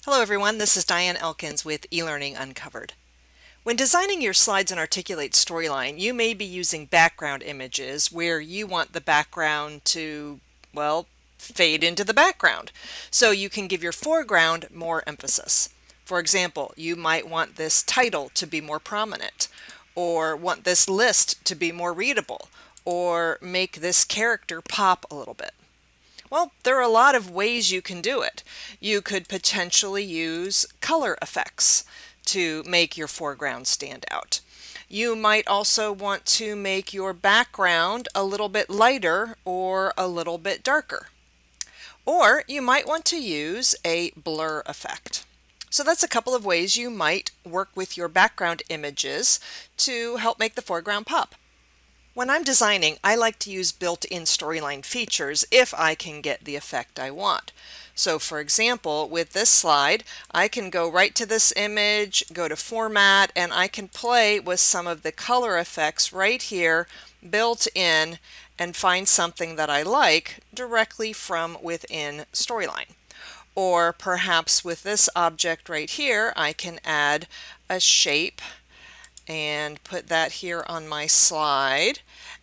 Hello everyone, this is Diane Elkins with eLearning Uncovered. When designing your slides and Articulate storyline, you may be using background images where you want the background to, well, fade into the background. So you can give your foreground more emphasis. For example, you might want this title to be more prominent, or want this list to be more readable, or make this character pop a little bit. Well, there are a lot of ways you can do it. You could potentially use color effects to make your foreground stand out. You might also want to make your background a little bit lighter or a little bit darker. Or you might want to use a blur effect. So that's a couple of ways you might work with your background images to help make the foreground pop. When I'm designing, I like to use built-in storyline features if I can get the effect I want. So for example, with this slide, I can go right to this image, go to Format, and I can play with some of the color effects right here built in and find something that I like directly from within Storyline. Or perhaps with this object right here, I can add a shape and put that here on my slide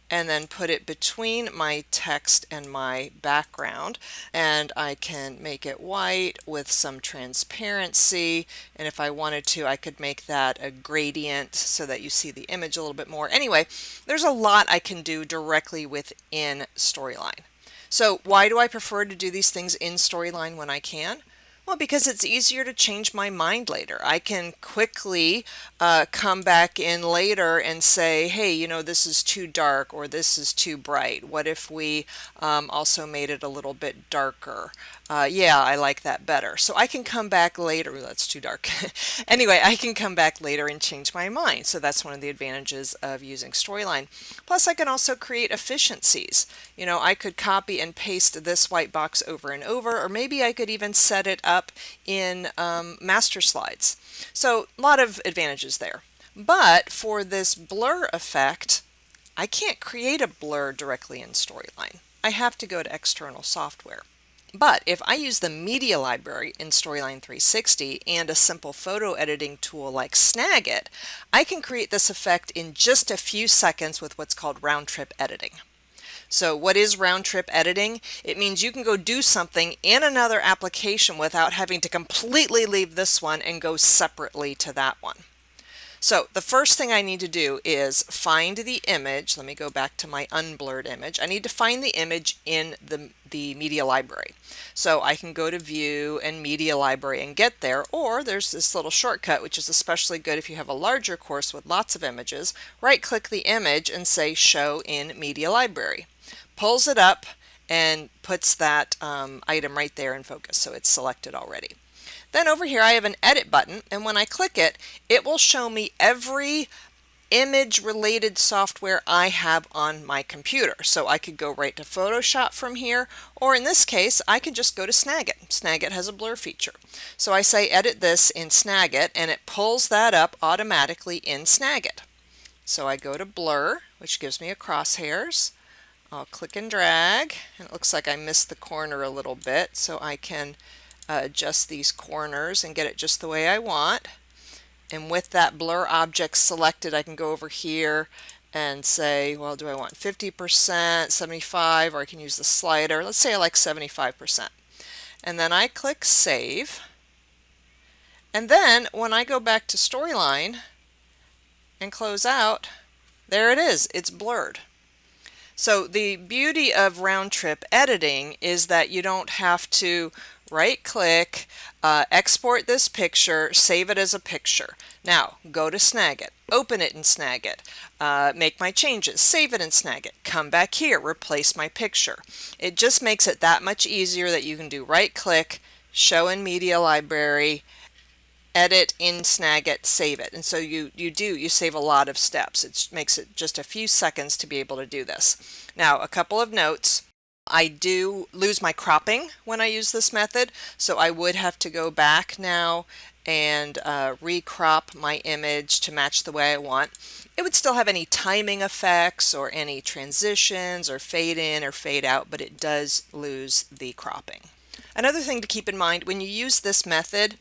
and then put it between my text and my background, and I can make it white with some transparency, and if I wanted to I could make that a gradient so that you see the image a little bit more. Anyway, there's a lot I can do directly within Storyline. So why do I prefer to do these things in Storyline when I can? Well, because it's easier to change my mind later. I can quickly come back in later and say, hey, you know, this is too dark or this is too bright. What if we also made it a little bit darker? Yeah, I like that better. So I can come back later. Ooh, that's too dark. Anyway, I can come back later and change my mind. So that's one of the advantages of using Storyline. Plus, I can also create efficiencies. You know, I could copy and paste this white box over and over, or maybe I could even set it up in master slides. So a lot of advantages there. But for this blur effect, I can't create a blur directly in Storyline. I have to go to external software. But if I use the media library in Storyline 360 and a simple photo editing tool like SnagIt, I can create this effect in just a few seconds with what's called round-trip editing. So what is round-trip editing? It means you can go do something in another application without having to completely leave this one and go separately to that one. So the first thing I need to do is find the image. Let me go back to my unblurred image. I need to find the image in the media library. So I can go to View and Media Library and get there, or there's this little shortcut which is especially good if you have a larger course with lots of images. Right-click the image and say Show in Media Library. Pulls it up and puts that item right there in focus, so it's selected already. Then over here I have an edit button, and when I click it, it will show me every image related software I have on my computer. So I could go right to Photoshop from here, or in this case I can just go to SnagIt. SnagIt has a blur feature. So I say edit this in SnagIt and it pulls that up automatically in SnagIt. So I go to blur, which gives me a crosshairs. I'll click and drag, and it looks like I missed the corner a little bit, so I can adjust these corners and get it just the way I want. And with that blur object selected, I can go over here and say, well, do I want 50%, 75, or I can use the slider. Let's say I like 75%. And then I click Save. And then when I go back to Storyline and close out, there it is. It's blurred. So the beauty of round-trip editing is that you don't have to right-click, export this picture, save it as a picture. Now, go to SnagIt, open it in SnagIt, make my changes, save it in SnagIt, come back here, replace my picture. It just makes it that much easier that you can do right-click, show in Media Library, edit in SnagIt, save it. And so you save a lot of steps. It makes it just a few seconds to be able to do this. Now, a couple of notes. I do lose my cropping when I use this method, so I would have to go back now and recrop my image to match the way I want. It would still have any timing effects or any transitions or fade in or fade out, but it does lose the cropping. Another thing to keep in mind when you use this method,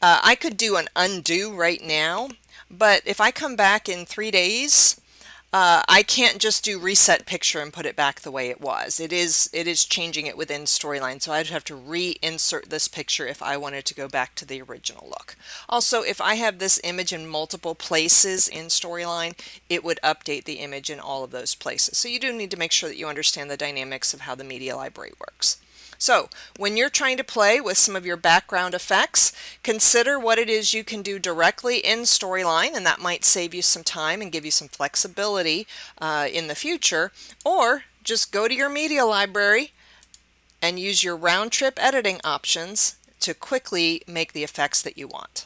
I could do an undo right now, but if I come back in 3 days, I can't just do reset picture and put it back the way it was. It is changing it within Storyline, so I'd have to reinsert this picture if I wanted to go back to the original look. Also, if I have this image in multiple places in Storyline, it would update the image in all of those places. So you do need to make sure that you understand the dynamics of how the media library works. So when you're trying to play with some of your background effects, consider what it is you can do directly in Storyline, and that might save you some time and give you some flexibility in the future, or just go to your media library and use your round trip editing options to quickly make the effects that you want.